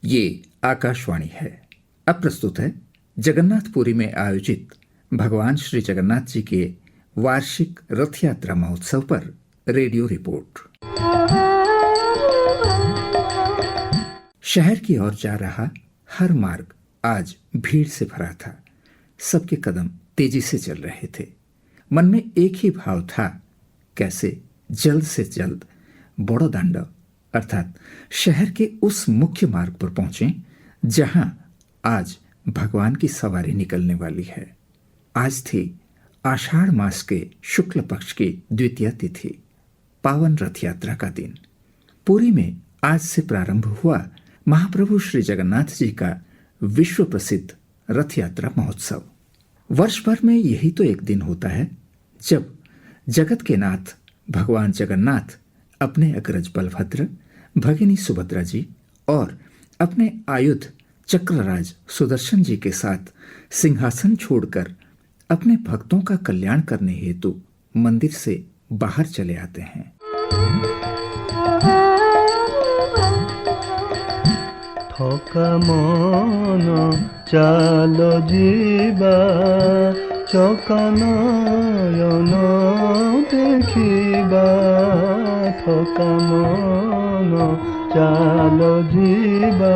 ये आकाशवाणी है। अब प्रस्तुत है जगन्नाथपुरी में आयोजित भगवान श्री जगन्नाथ जी के वार्षिक रथ यात्रा महोत्सव पर रेडियो रिपोर्ट। शहर की ओर जा रहा हर मार्ग आज भीड़ से भरा था। सबके कदम तेजी से चल रहे थे। मन में एक ही भाव था, कैसे जल्द से जल्द बड़ोदांड अर्थात शहर के उस मुख्य मार्ग पर पहुंचे जहां आज भगवान की सवारी निकलने वाली है। आज थी आषाढ़ मास के शुक्ल पक्ष की द्वितीय तिथि, पावन रथ यात्रा का दिन। पुरी में आज से प्रारंभ हुआ महाप्रभु श्री जगन्नाथ जी का विश्व प्रसिद्ध रथ यात्रा महोत्सव। वर्ष भर में यही तो एक दिन होता है जब जगत के नाथ भगवान जगन्नाथ अपने अग्रज बलभद्र, भगिनी सुभद्रा जी और अपने आयुध चक्रराज सुदर्शन जी के साथ सिंहासन छोड़कर अपने भक्तों का कल्याण करने हेतु मंदिर से बाहर चले आते हैं। थका मन चालो जीवा चकानयन देखिबा, थका मन चालो जीवा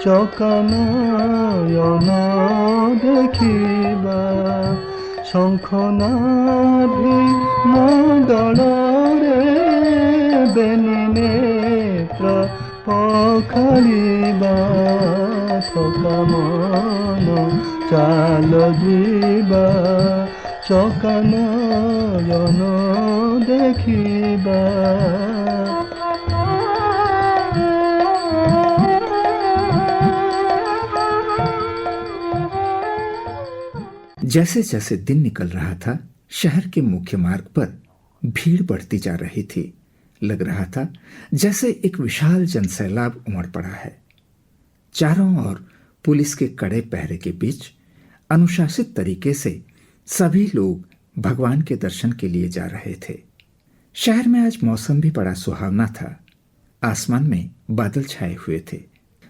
चकानयन देखिबा, शंखनादि मदଳରେ बेनी नेत्र पखालिबा, थका मन चालो जीवा चकानयन देखिबा। जैसे जैसे दिन निकल रहा था, शहर के मुख्य मार्ग पर भीड़ बढ़ती जा रही थी। लग रहा था जैसे एक विशाल जनसैलाब उमड़ पड़ा है। चारों ओर पुलिस के कड़े पहरे के बीच अनुशासित तरीके से सभी लोग भगवान के दर्शन के लिए जा रहे थे। शहर में आज मौसम भी बड़ा सुहावना था। आसमान में बादल छाए हुए थे।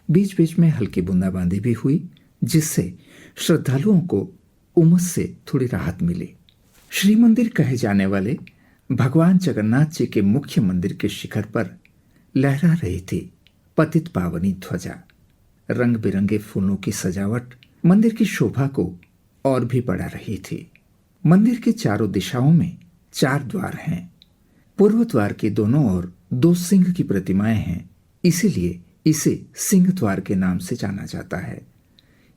बीच बीच में हल्की बूंदाबांदी भी हुई, जिससे श्रद्धालुओं को उमस से थोड़ी राहत मिली। श्री मंदिर कहे जाने वाले भगवान जगन्नाथ जी के मुख्य मंदिर के शिखर पर लहरा रही थी पतित पावनी ध्वजा। रंग बिरंगे फूलों की सजावट मंदिर की शोभा को और भी बढ़ा रही थी। मंदिर के चारों दिशाओं में 4 द्वार हैं। पूर्व द्वार के दोनों ओर 2 सिंह की प्रतिमाएं हैं, इसीलिए इसे सिंह द्वार के नाम से जाना जाता है।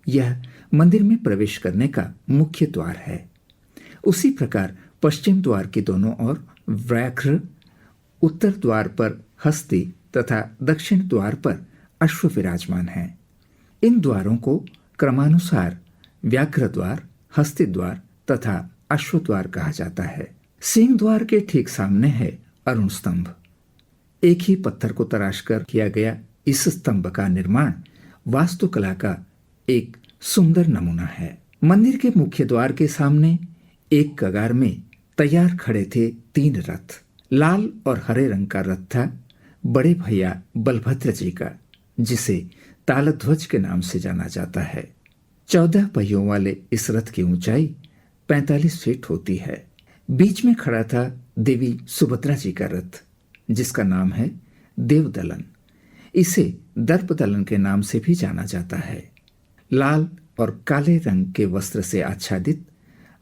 यह मंदिर में प्रवेश करने का मुख्य द्वार है। उसी प्रकार पश्चिम द्वार के दोनों ओर व्याघ्र, उत्तर द्वार पर हस्ती तथा दक्षिण द्वार पर अश्व विराजमान हैं। इन द्वारों को क्रमानुसार व्याघ्र द्वार, हस्ती द्वार तथा अश्व द्वार कहा जाता है। सिंह द्वार के ठीक सामने है अरुण स्तंभ। एक ही पत्थर को तराश कर किया गया इस स्तंभ का निर्माण वास्तुकला का एक सुंदर नमूना है। मंदिर के मुख्य द्वार के सामने एक कगार में तैयार खड़े थे 3 रथ। लाल और हरे रंग का रथ था बड़े भैया बलभद्र जी का, जिसे तालध्वज के नाम से जाना जाता है। 14 पहियों वाले इस रथ की ऊंचाई 45 फीट होती है। बीच में खड़ा था देवी सुभद्रा जी का रथ, जिसका नाम है देवदलन। इसे दर्पदलन के नाम से भी जाना जाता है। लाल और काले रंग के वस्त्र से आच्छादित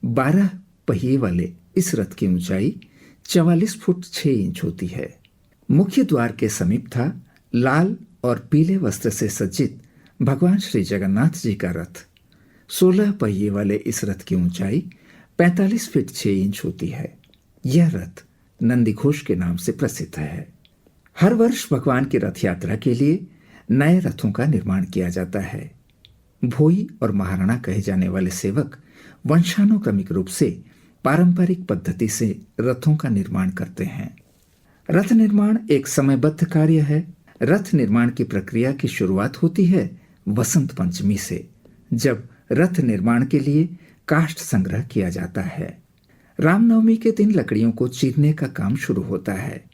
12 पहिए वाले इस रथ की ऊंचाई 44 फुट 6 इंच होती है। मुख्य द्वार के समीप था लाल और पीले वस्त्र से सज्जित भगवान श्री जगन्नाथ जी का रथ। 16 पहिए वाले इस रथ की ऊंचाई 45 फीट 6 इंच होती है। यह रथ नंदीघोष के नाम से प्रसिद्ध है। हर वर्ष भगवान की रथ यात्रा के लिए नए रथों का निर्माण किया जाता है। भोई और महाराणा कहे जाने वाले सेवक वंशानुक्रमिक रूप से पारंपरिक पद्धति से रथों का निर्माण करते हैं। रथ निर्माण एक समयबद्ध कार्य है। रथ निर्माण की प्रक्रिया की शुरुआत होती है वसंत पंचमी से, जब रथ निर्माण के लिए काष्ठ संग्रह किया जाता है। रामनवमी के दिन लकड़ियों को चीरने का काम शुरू होता है।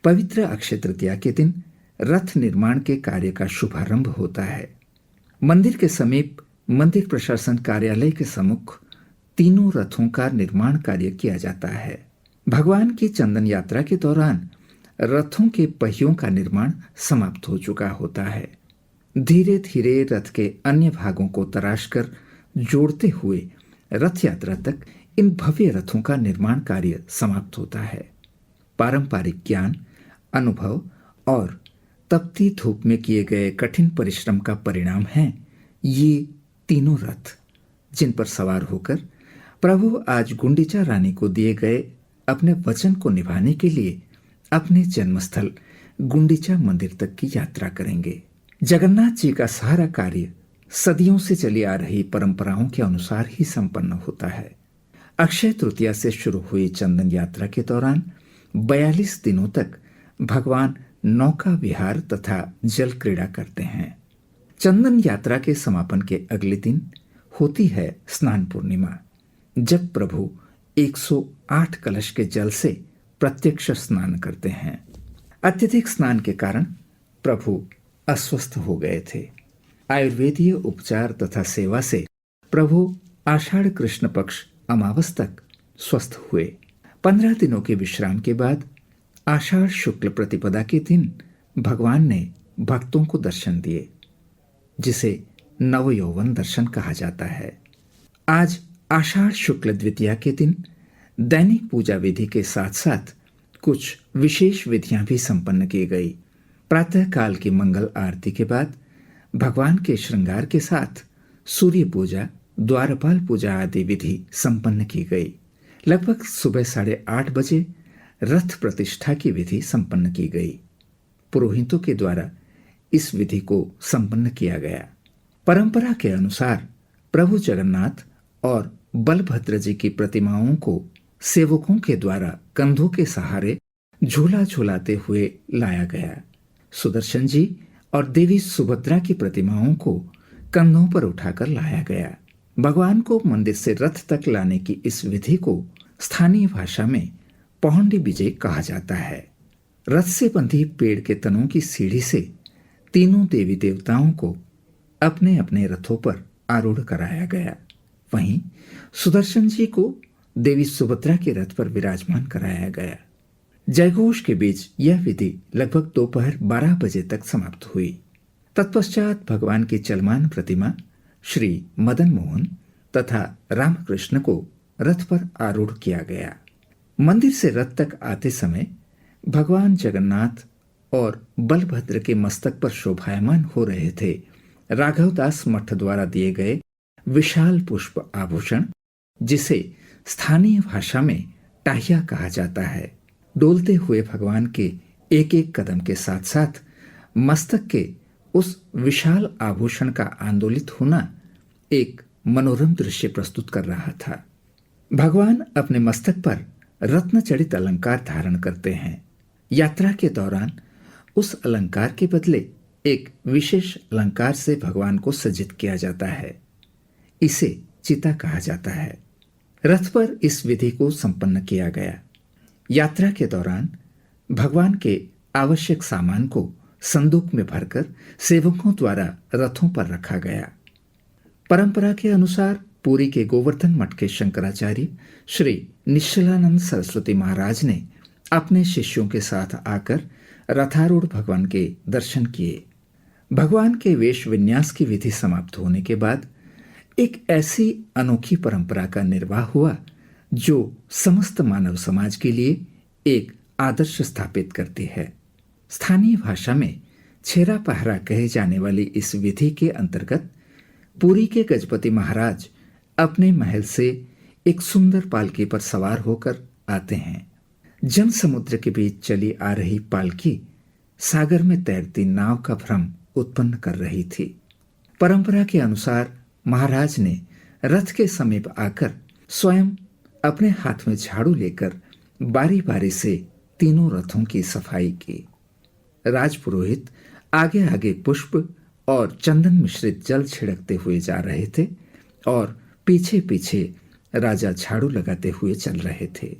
पवित्र अक्षय तृतीया के दिन रथ निर्माण के कार्य का शुभारंभ होता है। मंदिर के समीप मंदिर प्रशासन कार्यालय के सम्मुख तीनों रथों का निर्माण कार्य किया जाता है। भगवान की चंदन यात्रा के दौरान रथों के पहियों का निर्माण समाप्त हो चुका होता है। धीरे धीरे रथ के अन्य भागों को तराशकर जोड़ते हुए रथ यात्रा तक इन भव्य रथों का निर्माण कार्य समाप्त होता है। पारंपरिक ज्ञान, अनुभव और तपती धूप में किए गए कठिन परिश्रम का परिणाम है ये तीनों रथ, जिन पर सवार होकर प्रभु आज गुंडीचा रानी को दिए गए अपने वचन को निभाने के लिए अपने जन्मस्थल गुंडीचा मंदिर तक की यात्रा करेंगे। जगन्नाथ जी का सारा कार्य सदियों से चली आ रही परंपराओं के अनुसार ही संपन्न होता है। अक्षय तृतीया से शुरू हुई चंदन यात्रा के दौरान 42 दिनों तक भगवान नौका विहार तथा जल क्रीड़ा करते हैं। चंदन यात्रा के समापन के अगले दिन होती है स्नान पूर्णिमा, जब प्रभु 108 कलश के जल से प्रत्यक्ष स्नान करते हैं। अत्यधिक स्नान के कारण प्रभु अस्वस्थ हो गए थे। आयुर्वेदीय उपचार तथा सेवा से प्रभु आषाढ़ कृष्ण पक्ष अमावस तक स्वस्थ हुए। 15 दिनों के विश्राम के बाद आषाढ़ शुक्ल प्रतिपदा के दिन भगवान ने भक्तों को दर्शन दिए, जिसे नवयौवन दर्शन कहा जाता है। आज आषाढ़ शुक्ल द्वितीया के दिन दैनिक पूजा विधि के साथ साथ कुछ विशेष विधियां भी संपन्न की गई। प्रातः काल की मंगल आरती के बाद भगवान के श्रृंगार के साथ सूर्य पूजा, द्वारपाल पूजा आदि विधि संपन्न की गई। लगभग सुबह 8:30 बजे रथ प्रतिष्ठा की विधि संपन्न की गई। पुरोहितों के द्वारा इस विधि को संपन्न किया गया। परंपरा के अनुसार प्रभु जगन्नाथ और बलभद्र जी की प्रतिमाओं को सेवकों के द्वारा कंधों के सहारे झूला झूलाते हुए लाया गया। सुदर्शन जी और देवी सुभद्रा की प्रतिमाओं को कंधों पर उठाकर लाया गया। भगवान को मंदिर से रथ तक लाने की इस विधि को स्थानीय भाषा में पौंडी विजय कहा जाता है। रथ से बंधी पेड़ के तनों की सीढ़ी से तीनों देवी देवताओं को अपने अपने रथों पर आरूढ़ कराया गया। वहीं सुदर्शन जी को देवी सुभद्रा के रथ पर विराजमान कराया गया। जयघोष के बीच यह विधि लगभग दोपहर 12 बजे तक समाप्त हुई। तत्पश्चात भगवान की चलमान प्रतिमा श्री मदन मोहन तथा रामकृष्ण को रथ पर आरूढ़ किया गया। मंदिर से रथ तक आते समय भगवान जगन्नाथ और बलभद्र के मस्तक पर शोभायमान हो रहे थे राघवदास मठ द्वारा दिए गए विशाल पुष्प आभूषण, जिसे स्थानीय भाषा में टाहिया कहा जाता है। डोलते हुए भगवान के एक एक कदम के साथ साथ मस्तक के उस विशाल आभूषण का आंदोलित होना एक मनोरम दृश्य प्रस्तुत कर रहा था। भगवान अपने मस्तक पर रत्न जड़ित अलंकार धारण करते हैं। यात्रा के दौरान उस अलंकार के बदले एक विशेष अलंकार से भगवान को सज्जित किया जाता है। इसे चिता कहा जाता है। रथ पर इस विधि को संपन्न किया गया। यात्रा के दौरान भगवान के आवश्यक सामान को संदूक में भरकर सेवकों द्वारा रथों पर रखा गया। परंपरा के अनुसार पुरी के गोवर्धन मठ के शंकराचार्य श्री निश्चलानंद सरस्वती महाराज ने अपने शिष्यों के साथ आकर रथारूढ़ भगवान के दर्शन किए। भगवान के वेश विन्यास की विधि समाप्त होने के बाद एक ऐसी अनोखी परंपरा का निर्वाह हुआ जो समस्त मानव समाज के लिए एक आदर्श स्थापित करती है। स्थानीय भाषा में छेरा पहरा कहे जाने वाली इस विधि के अंतर्गत पुरी के गजपति महाराज अपने महल से एक सुंदर पालकी पर सवार होकर आते हैं। जन समुद्र के बीच चली आ रही पालकी सागर में तैरती नाव का भ्रम उत्पन्न कर रही थी। परंपरा के अनुसार महाराज ने रथ के समीप आकर स्वयं अपने हाथ में झाड़ू लेकर बारी बारी से तीनों रथों की सफाई की। राजपुरोहित आगे आगे पुष्प और चंदन मिश्रित जल छिड़कते हुए जा रहे थे और पीछे पीछे राजा झाड़ू लगाते हुए चल रहे थे।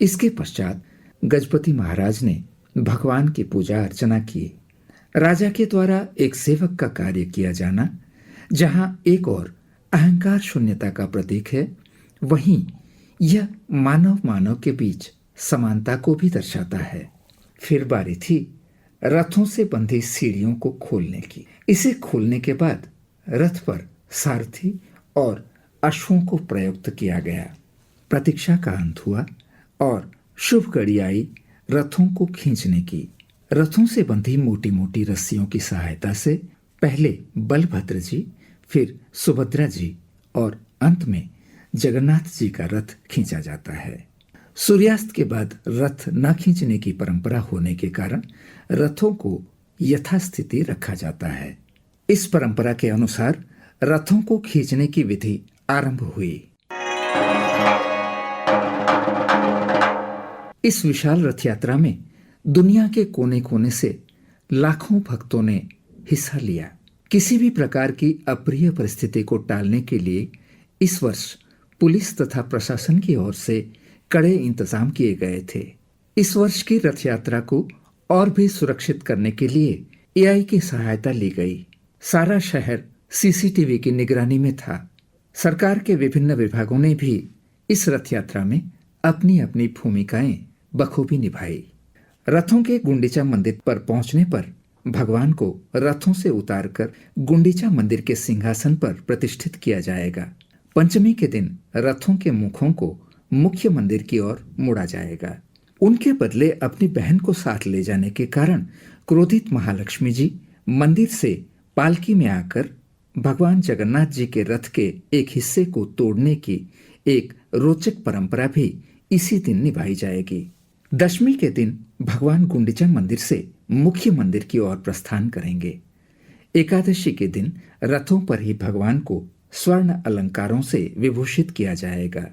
इसके पश्चात गजपति महाराज ने भगवान की पूजा अर्चना की। राजा के द्वारा एक सेवक का कार्य किया जाना जहां एक और अहंकार शून्यता का प्रतीक है, वहीं यह मानव मानव के बीच समानता को भी दर्शाता है। फिर बारी थी रथों से बंधी सीढ़ियों को खोलने की। इसे खोलने के बाद रथ पर सारथी और अश्वों को प्रयुक्त किया गया। प्रतीक्षा का अंत हुआ और शुभ घड़ी आई रथों को खींचने की। रथों से बंधी मोटी मोटी रस्सियों की सहायता से पहले बलभद्र जी, फिर सुभद्रा जी और अंत में जगन्नाथ जी का रथ खींचा जाता है। सूर्यास्त के बाद रथ न खींचने की परंपरा होने के कारण रथों को यथास्थिति रखा जाता है। इस परंपरा के अनुसार रथों को खींचने की विधि आरंभ हुई। इस विशाल रथ यात्रा में दुनिया के कोने कोने से लाखों भक्तों ने हिस्सा लिया। किसी भी प्रकार की अप्रिय परिस्थिति को टालने के लिए इस वर्ष पुलिस तथा प्रशासन की ओर से कड़े इंतजाम किए गए थे। इस वर्ष की रथ यात्रा को और भी सुरक्षित करने के लिए एआई की सहायता ली गई। सारा शहर सीसीटीवी की निगरानी में था। सरकार के विभिन्न विभागों ने भी इस रथ यात्रा में अपनी अपनी भूमिकाएं बखूबी निभाई। रथों के गुंडीचा मंदिर पर पहुंचने पर भगवान को रथों से उतारकर गुंडीचा मंदिर के सिंहासन पर प्रतिष्ठित किया जाएगा। पंचमी के दिन रथों के मुखों को मुख्य मंदिर की ओर मोड़ा जाएगा। उनके बदले अपनी बहन को साथ ले जाने के कारण क्रोधित महालक्ष्मी जी मंदिर से पालकी में आकर भगवान जगन्नाथ जी के रथ के एक हिस्से को तोड़ने की एक रोचक परंपरा भी इसी दिन निभाई जाएगी। दशमी के दिन भगवान गुंडीचा मंदिर से मुख्य मंदिर की ओर प्रस्थान करेंगे। एकादशी के दिन रथों पर ही भगवान को स्वर्ण अलंकारों से विभूषित किया जाएगा।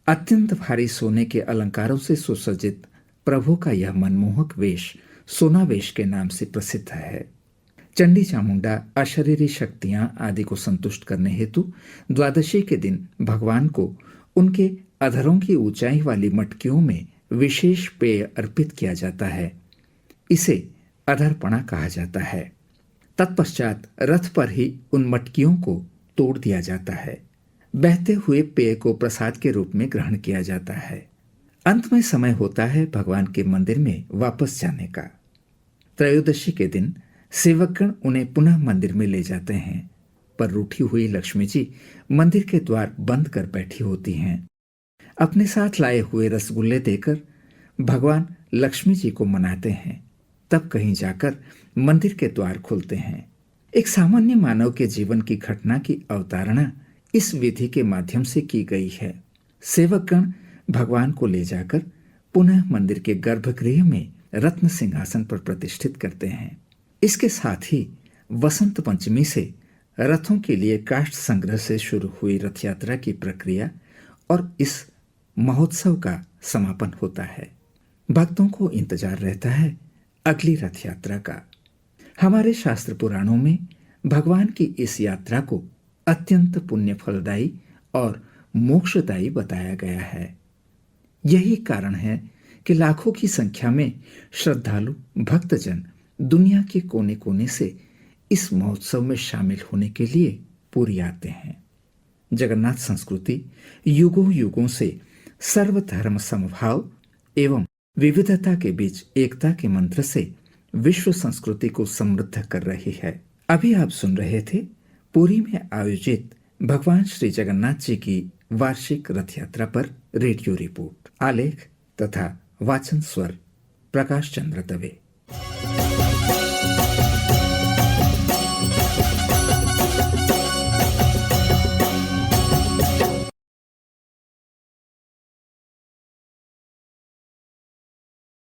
अत्यंत भारी सोने के अलंकारों से सुसज्जित प्रभु का यह मनमोहक वेश सोना वेश के नाम से प्रसिद्ध है। चंडी चामुंडा अशरीरी शक्तियां आदि को संतुष्ट करने हेतु द्वादशी के दिन भगवान को उनके अधरों की ऊंचाई वाली मटकियों में विशेष पेय अर्पित किया जाता है। इसे अधरपणा कहा जाता है। तत्पश्चात रथ पर ही उन मटकियों को तोड़ दिया जाता है। बहते हुए पेय को प्रसाद के रूप में ग्रहण किया जाता है। अंत में समय होता है भगवान के मंदिर में वापस जाने का। त्रयोदशी के दिन सेवकगण उन्हें पुनः मंदिर में ले जाते हैं, पर रूठी हुई लक्ष्मी जी मंदिर के द्वार बंद कर बैठी होती हैं। अपने साथ लाए हुए रसगुल्ले देकर भगवान लक्ष्मी जी को मनाते हैं। तब कहीं जाकर मंदिर के द्वार खुलते हैं। एक सामान्य मानव के जीवन की घटना की अवतारणा इस विधि के माध्यम से की गई है। सेवकगण भगवान को ले जाकर पुनः मंदिर के गर्भगृह में रत्न सिंहासन पर प्रतिष्ठित करते हैं। इसके साथ ही वसंत पंचमी से रथों के लिए काष्ठ संग्रह से शुरू हुई रथ यात्रा की प्रक्रिया और इस महोत्सव का समापन होता है। भक्तों को इंतजार रहता है अगली रथ यात्रा का। हमारे शास्त्र पुराणों में भगवान की इस यात्रा को अत्यंत पुण्य फलदायी और मोक्षदायी बताया गया है। यही कारण है कि लाखों की संख्या में श्रद्धालु भक्तजन दुनिया के कोने कोने से इस महोत्सव में शामिल होने के लिए पूरी आते हैं। जगन्नाथ संस्कृति युगों युगों से सर्वधर्म समभाव एवं विविधता के बीच एकता के मंत्र से विश्व संस्कृति को समृद्ध कर रही है। अभी आप सुन रहे थे पुरी में आयोजित भगवान श्री जगन्नाथ जी की वार्षिक रथ यात्रा पर रेडियो रिपोर्ट। आलेख तथा वाचन स्वर प्रकाश चंद्र दवे।